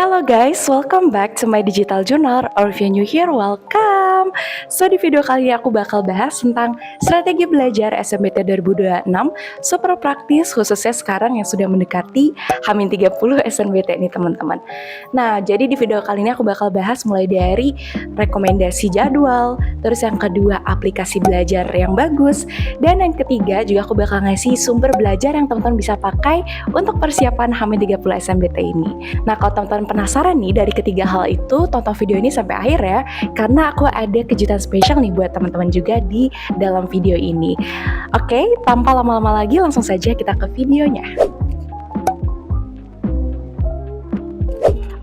Hello guys, welcome back to my digital journal, or if you're new here, welcome. So di video kali ini aku bakal bahas tentang strategi belajar SNBT 2026 super praktis, khususnya sekarang yang sudah mendekati H-30 SNBT nih teman-teman. Nah, jadi di video kali ini aku bakal bahas mulai dari rekomendasi jadwal, terus yang kedua aplikasi belajar yang bagus, dan yang ketiga juga aku bakal ngasih sumber belajar yang teman-teman bisa pakai untuk persiapan H-30 SNBT ini. Nah, kalau teman-teman penasaran nih dari ketiga hal itu, tonton video ini sampai akhir ya, karena aku ada kejutan spesial nih buat teman-teman juga di dalam video ini. Oke, tanpa lama-lama lagi langsung saja kita ke videonya.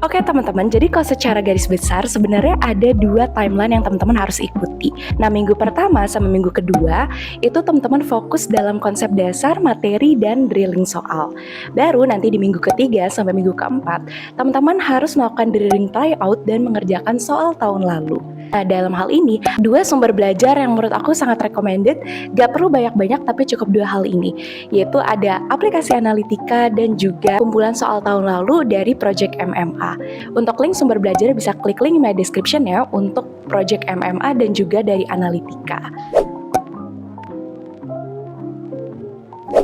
Oke teman-teman, jadi kalau secara garis besar sebenarnya ada dua timeline yang teman-teman harus ikuti. Nah, minggu pertama sama minggu kedua itu teman-teman fokus dalam konsep dasar, materi, dan drilling soal. Baru nanti di minggu ketiga sampai minggu keempat, teman-teman harus melakukan drilling tryout dan mengerjakan soal tahun lalu. Nah, dalam hal ini, dua sumber belajar yang menurut aku sangat recommended, gak perlu banyak-banyak tapi cukup dua hal ini, yaitu ada aplikasi analitika dan juga kumpulan soal tahun lalu dari Project MMA. Untuk link sumber belajar bisa klik link in my description ya untuk Project MMA dan juga dari analitika.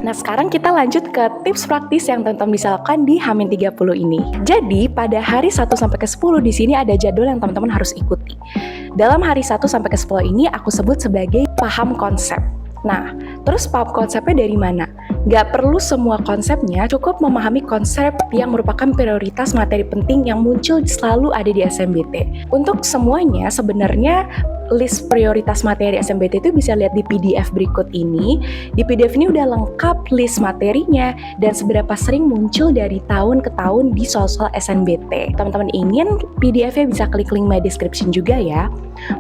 Nah, sekarang kita lanjut ke tips praktis yang teman-teman bisa lakukan di H-30 ini. Jadi, pada hari 1 sampai ke 10 di sini ada jadwal yang teman-teman harus ikuti. Dalam hari 1 sampai ke 10 ini aku sebut sebagai paham konsep. Nah, terus paham konsepnya dari mana? Gak perlu semua konsepnya, cukup memahami konsep yang merupakan prioritas materi penting yang muncul selalu ada di SNBT. Untuk semuanya sebenarnya list prioritas materi SNBT itu bisa lihat di PDF berikut ini. Di PDF ini udah lengkap list materinya dan seberapa sering muncul dari tahun ke tahun di soal-soal SNBT. Teman-teman ingin PDF-nya bisa klik link my description juga ya.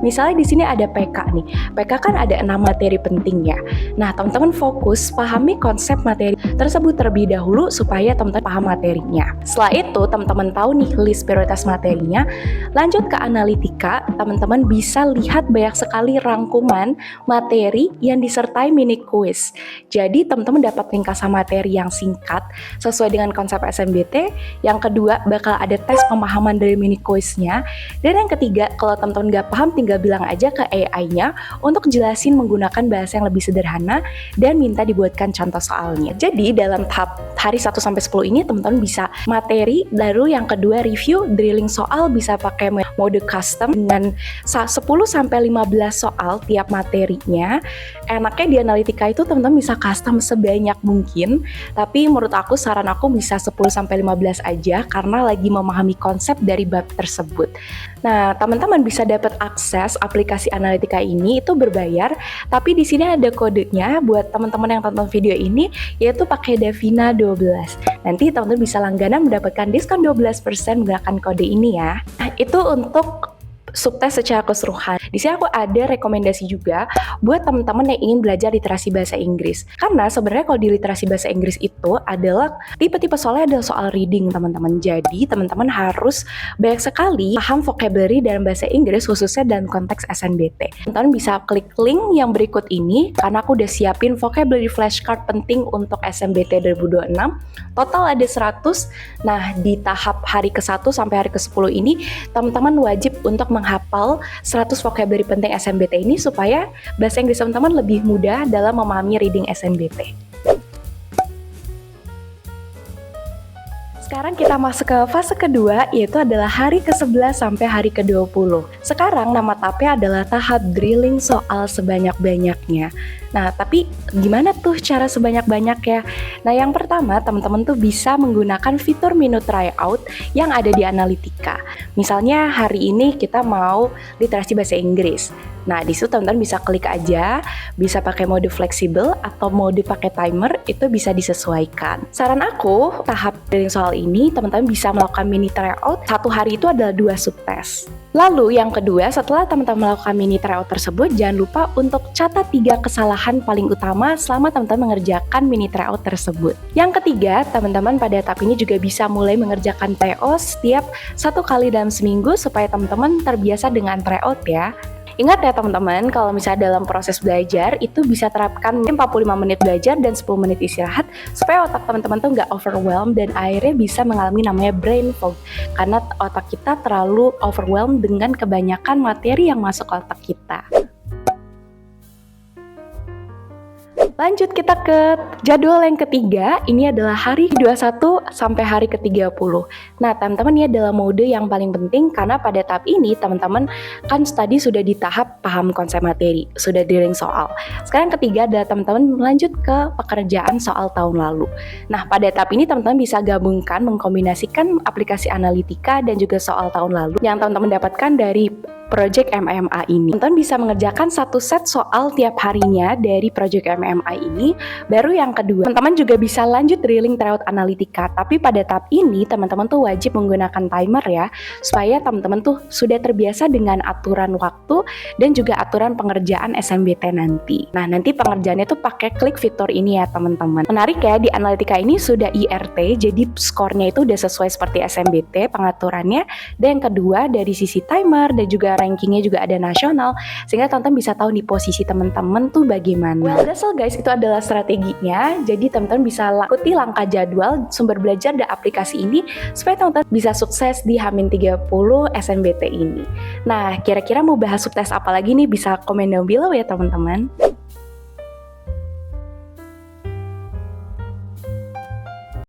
Misalnya di sini ada PK nih. PK kan ada 6 materi penting ya. Nah, teman-teman fokus pahami konsep materi tersebut terlebih dahulu supaya teman-teman paham materinya. Setelah itu, teman-teman tahu nih list prioritas materinya, lanjut ke analitika, teman-teman bisa lihat banyak sekali rangkuman materi yang disertai mini quiz. Jadi teman-teman dapat ringkasan materi yang singkat sesuai dengan konsep SNBT. Yang kedua bakal ada tes pemahaman dari mini quiznya. Dan yang ketiga, kalau teman-teman nggak paham tinggal bilang aja ke AI-nya untuk jelasin menggunakan bahasa yang lebih sederhana dan minta dibuatkan contoh soalnya. Jadi dalam tahap hari 1 sampai 10 ini teman-teman bisa materi, lalu yang kedua review, drilling soal bisa pakai mode custom dengan 10 sampai 15 soal tiap materinya. Enaknya di analitika itu teman-teman bisa custom sebanyak mungkin, tapi menurut aku saran aku bisa 10 sampai 15 aja karena lagi memahami konsep dari bab tersebut. Nah, teman-teman bisa dapat akses aplikasi analitika ini itu berbayar, tapi di sini ada kodenya buat teman-teman yang tonton video ini, yaitu pakai Davina 12. Nanti teman-teman bisa langganan mendapatkan diskon 12% menggunakan kode ini ya. Nah, itu untuk subtes secara keseluruhan. Di sini aku ada rekomendasi juga buat teman-teman yang ingin belajar literasi bahasa Inggris. Karena sebenarnya kalau di literasi bahasa Inggris itu adalah tipe-tipe soalnya adalah soal reading teman-teman. Jadi teman-teman harus banyak sekali paham vocabulary dalam bahasa Inggris khususnya dalam konteks SNBT. Teman-teman bisa klik link yang berikut ini karena aku udah siapin vocabulary flashcard penting untuk SNBT 2026. Total ada 100. Nah, di tahap hari ke-1 sampai hari ke-10 ini teman-teman wajib untuk menghafal 100 vocabulary penting SNBT ini supaya bahasa Inggris teman-teman lebih mudah dalam memahami reading SNBT. Sekarang kita masuk ke fase kedua, yaitu adalah hari ke-11 sampai hari ke-20. Sekarang nama tahapnya adalah tahap drilling soal sebanyak-banyaknya. Nah, tapi gimana tuh cara sebanyak-banyaknya? Nah, yang pertama, teman-teman tuh bisa menggunakan fitur menu tryout yang ada di analitika. Misalnya hari ini kita mau literasi bahasa Inggris. Nah, di situ teman-teman bisa klik aja, bisa pakai mode fleksibel atau mode pakai timer, itu bisa disesuaikan. Saran aku, tahap drilling soal ini teman-teman bisa melakukan mini tryout, satu hari itu adalah 2 subtes. Lalu yang kedua, setelah teman-teman melakukan mini tryout tersebut, jangan lupa untuk catat 3 kesalahan paling utama selama teman-teman mengerjakan mini tryout tersebut. Yang ketiga, teman-teman pada tahap ini juga bisa mulai mengerjakan TO setiap 1 kali dalam seminggu supaya teman-teman terbiasa dengan tryout ya. Ingat ya teman-teman, kalau misalnya dalam proses belajar itu bisa terapkan 45 menit belajar dan 10 menit istirahat supaya otak teman-teman tuh nggak overwhelmed dan akhirnya bisa mengalami namanya brain fog, karena otak kita terlalu overwhelmed dengan kebanyakan materi yang masuk ke otak kita. Lanjut kita ke jadwal yang ketiga, ini adalah hari 21 sampai hari ke-30. Nah teman-teman, ini adalah mode yang paling penting karena pada tahap ini teman-teman kan tadi sudah di tahap paham konsep materi, sudah dealing soal. Sekarang ketiga adalah teman-teman melanjut ke pekerjaan soal tahun lalu. Nah pada tahap ini teman-teman bisa gabungkan, mengkombinasikan aplikasi analitika dan juga soal tahun lalu yang teman-teman dapatkan dari Project MMA ini. Teman-teman bisa mengerjakan satu set soal tiap harinya dari Project MMA ini. Baru yang kedua, teman-teman juga bisa lanjut drilling tryout analitika. Tapi pada tahap ini, teman-teman tuh wajib menggunakan timer ya, supaya teman-teman tuh sudah terbiasa dengan aturan waktu dan juga aturan pengerjaan SMBT nanti. Nah, nanti pengerjaannya tuh pakai klik fitur ini ya teman-teman. Menarik ya, di analitika ini sudah IRT, jadi skornya itu udah sesuai seperti SMBT pengaturannya. Dan yang kedua, dari sisi timer dan juga rankingnya juga ada nasional, sehingga teman-teman bisa tahu di posisi teman-teman tuh bagaimana. Well, that's all guys, itu adalah strateginya. Jadi teman-teman bisa ikuti langkah jadwal sumber belajar dan aplikasi ini supaya teman-teman bisa sukses di H-30 SMBT ini. Nah, kira-kira mau bahas subtes apa lagi nih? Bisa komen down below ya teman-teman.